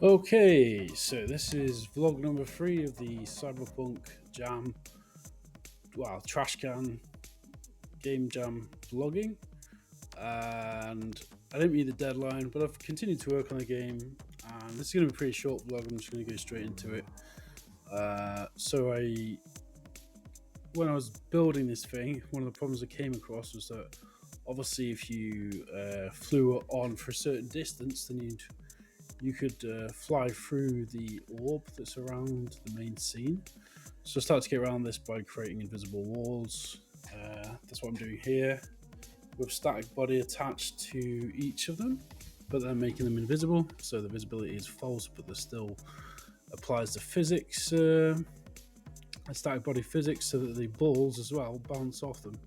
Okay, so this is vlog number 3 of the Cyberpunk Jam, Trashcan game jam vlogging. And I didn't meet the deadline, but I've continued to work on the game. And this is going to be a pretty short vlog. I'm just going to go straight into it. When I was building this thing, one of the problems I came across was that obviously, if you flew on for a certain distance, then you could fly through the orb that's around the main scene. So I start to get around this by creating invisible walls. That's what I'm doing here, with static body attached to each of them, but then making them invisible. So the visibility is false, but there still applies the physics, static body physics, so that the balls as well bounce off them.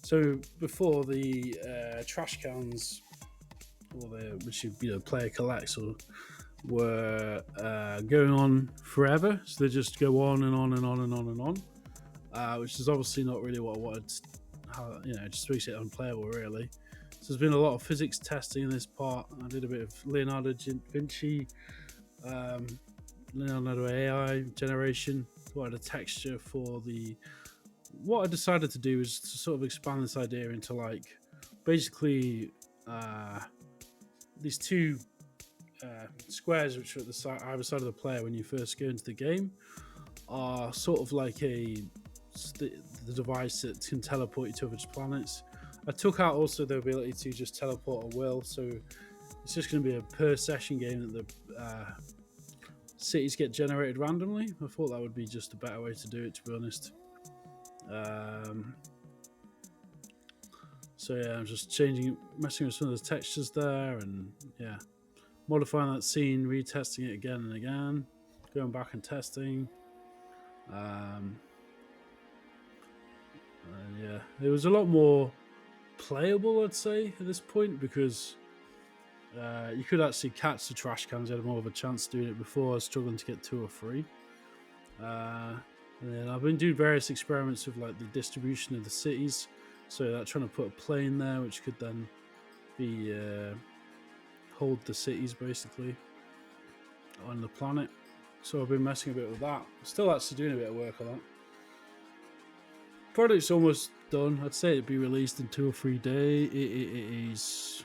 So before the trash cans, which player collects, were going on forever. So they just go on and on and on and on and on, which is obviously not really what I wanted. It just makes it unplayable, really. So there's been a lot of physics testing in this part. I did a bit of Leonardo da Vinci, um, Leonardo AI generation. Wanted a texture for the. What I decided to do is to sort of expand this idea into basically these two squares which are at the side, either side of the player when you first go into the game, are sort of like the device that can teleport you to other planets. I took out also the ability to just teleport at will, so it's just going to be a per session game that the cities get generated randomly. I thought that would be just a better way to do it, to be honest. So yeah, I'm just messing with some of the textures there, and yeah, modifying that scene, retesting it again and again, going back and testing. Yeah, it was a lot more playable, I'd say, at this point, because you could actually catch the trash cans. You had more of a chance doing it before. I was struggling to get 2 or 3. And then I've been doing various experiments with the distribution of the cities. So that trying to put a plane there, which could then be hold the cities basically on the planet. So I've been messing a bit with that. Still actually doing a bit of work on that. Product's almost done. I'd say it'd be released in 2 or 3 days. It is.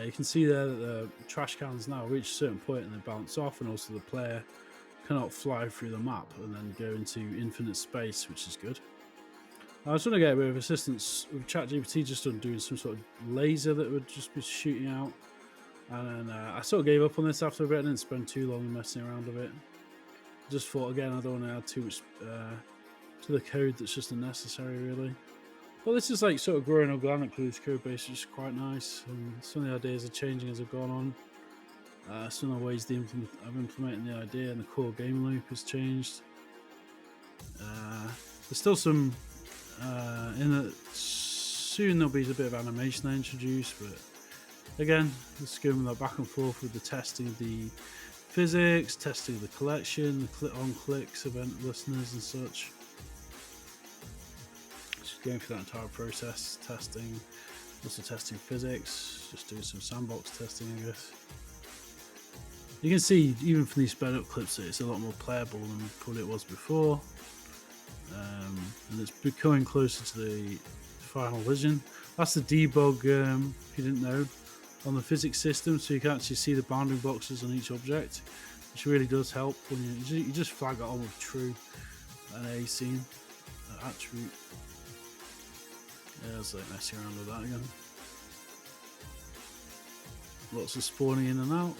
You can see there that the trash cans now reach a certain point and they bounce off, and also the player cannot fly through the map and then go into infinite space, which is good. I was trying to get a bit of assistance with ChatGPT just on doing some sort of laser that would just be shooting out. And then I sort of gave up on this after a bit. I didn't spend too long messing around with it. Just thought, again, I don't want to add too much to the code that's just unnecessary, really. But this is sort of growing organically, this code base, which is quite nice. And some of the ideas are changing as I've gone on. Some of the ways I've implemented the idea and the core game loop has changed. There's still some soon there'll be a bit of animation I introduce, but again, just going that back and forth with the testing of the physics, testing of the collection, the click-on clicks, event listeners, and such. Just going through that entire process, testing, also testing physics, just doing some sandbox testing, I guess. You can see, even from these sped up clips, that it's a lot more playable than probably it was before. And it's becoming closer to the final vision. That's the debug, if you didn't know, on the physics system, so you can actually see the bounding boxes on each object, which really does help when you just flag it on with true and a scene attribute. Yeah, it's messing around with that again. Lots of spawning in and out.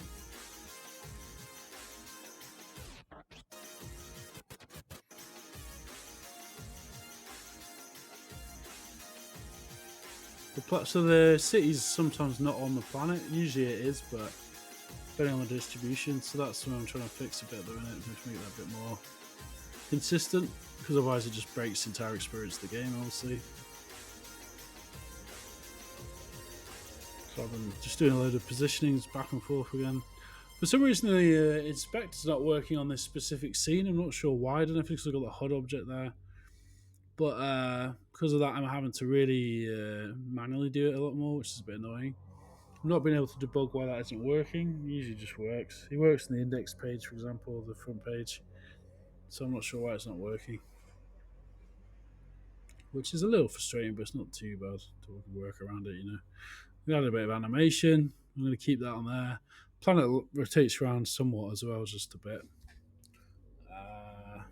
So the city's sometimes not on the planet. Usually it is, but depending on the distribution. So that's something I'm trying to fix a bit at the minute, to make that a bit more consistent, because otherwise it just breaks the entire experience of the game, obviously. So I've been just doing a load of positionings back and forth again. For some reason, the inspector's not working on this specific scene. I'm not sure why. I don't know if it's because I've got the HUD object there. But because of that, I'm having to really manually do it a lot more, which is a bit annoying. I'm not being able to debug why that isn't working. It usually just works. It works in the index page, for example, or the front page. So I'm not sure why it's not working. Which is a little frustrating, but it's not too bad to work around it, you know. We added a bit of animation. I'm going to keep that on there. Planet rotates around somewhat as well, just a bit. Uh,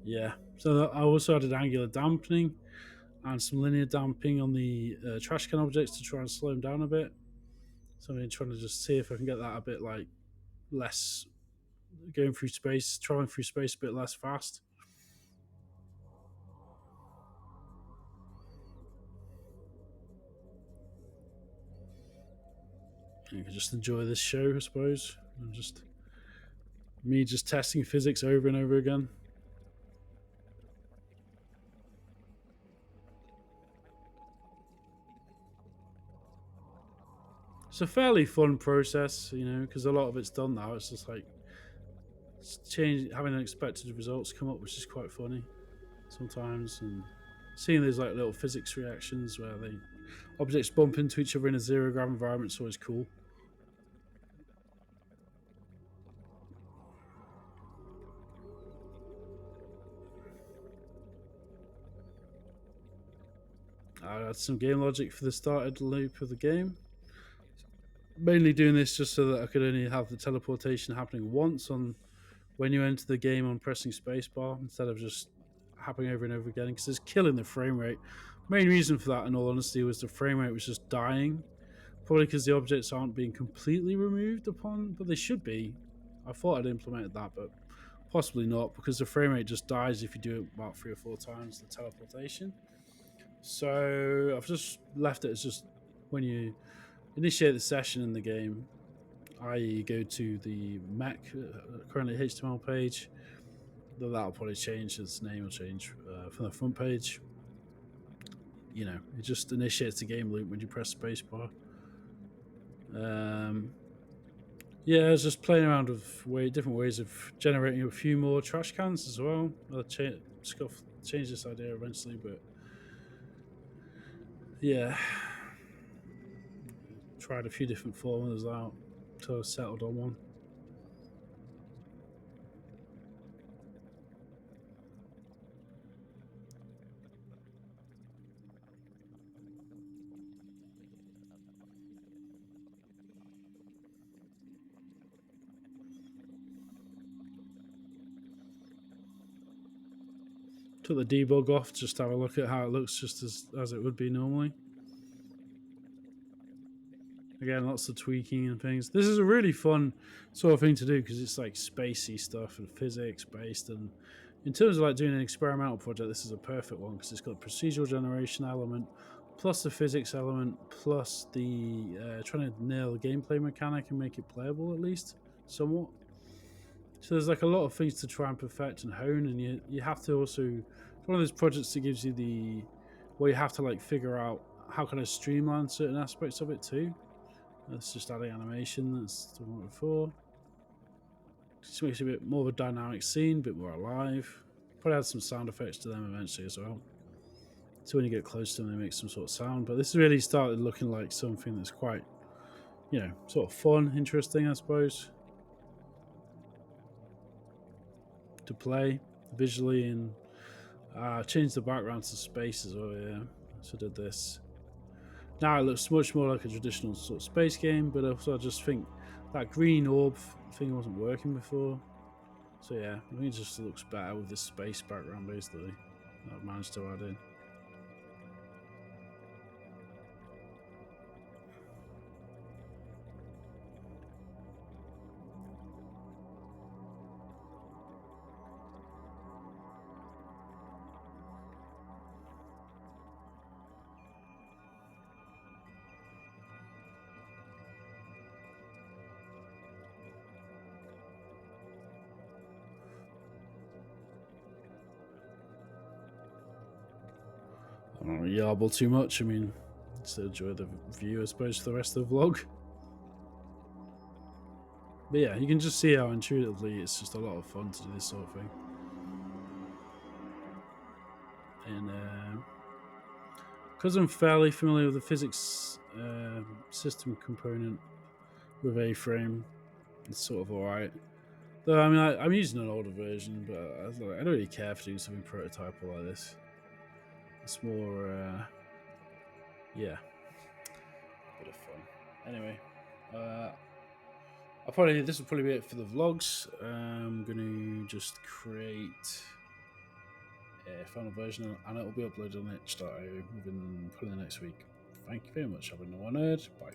yeah. So I also added angular dampening and some linear damping on the Trashcan objects to try and slow them down a bit. So I'm trying to just see if I can get that a bit like less going through space, traveling through space a bit less fast. You can just enjoy this show, I suppose. And just me just testing physics over and over again. It's a fairly fun process, you know, because a lot of it's done now. It's just like change having unexpected results come up, which is quite funny sometimes, and seeing these like little physics reactions where the objects bump into each other in a zero grav environment is always cool. I had some game logic for the started loop of the game. Mainly doing this just so that I could only have the teleportation happening once on when you enter the game on pressing spacebar instead of just happening over and over again because it's killing the frame rate. Main reason for that, in all honesty, was the frame rate was just dying. Probably because the objects aren't being completely removed upon, but they should be. I thought I'd implemented that, but possibly not because the frame rate just dies if you do it about 3 or 4 times the teleportation. So I've just left it as just when you initiate the session in the game, i.e., go to the Mac currently HTML page. That'll probably change. Its name will change from the front page. You know, it just initiates the game loop when you press spacebar. Yeah, I was just playing around with different ways of generating a few more trash cans as well. I'll change this idea eventually, but yeah, tried a few different formulas out until I settled on one. Took the debug off just to have a look at how it looks just as it would be normally. Again, lots of tweaking and things. This is a really fun sort of thing to do because it's like spacey stuff and physics based. And in terms of like doing an experimental project, this is a perfect one because it's got the procedural generation element, plus the physics element, plus the trying to nail the gameplay mechanic and make it playable at least somewhat. So there's like a lot of things to try and perfect and hone, and you have to also. It's one of those projects that gives you the where you have to like figure out how can I streamline certain aspects of it too. That's just adding animation. That's the one before. Just makes it a bit more of a dynamic scene, a bit more alive. Probably add some sound effects to them eventually as well. So when you get close to them, they make some sort of sound. But this really started looking like something that's quite, you know, sort of fun, interesting, I suppose, to play visually and change the background to space as well. Yeah, so I did this. Now it looks much more like a traditional sort of space game, but also I just think that green orb thing wasn't working before. So yeah, I think it just looks better with this space background basically that I've managed to add in. I don't want to yarble too much. I mean, just enjoy the view, I suppose, for the rest of the vlog. But yeah, you can just see how intuitively it's just a lot of fun to do this sort of thing. And because I'm fairly familiar with the physics system component with A-frame, it's sort of alright. Though I mean, I'm using an older version, but I don't really care for doing something prototypal like this. It's more, yeah, a bit of fun. Anyway, uh, this will probably be it for the vlogs. I'm gonna just create a final version, and it will be uploaded on itch.io within probably the next week. Thank you very much. I've been the One Nerd. Bye.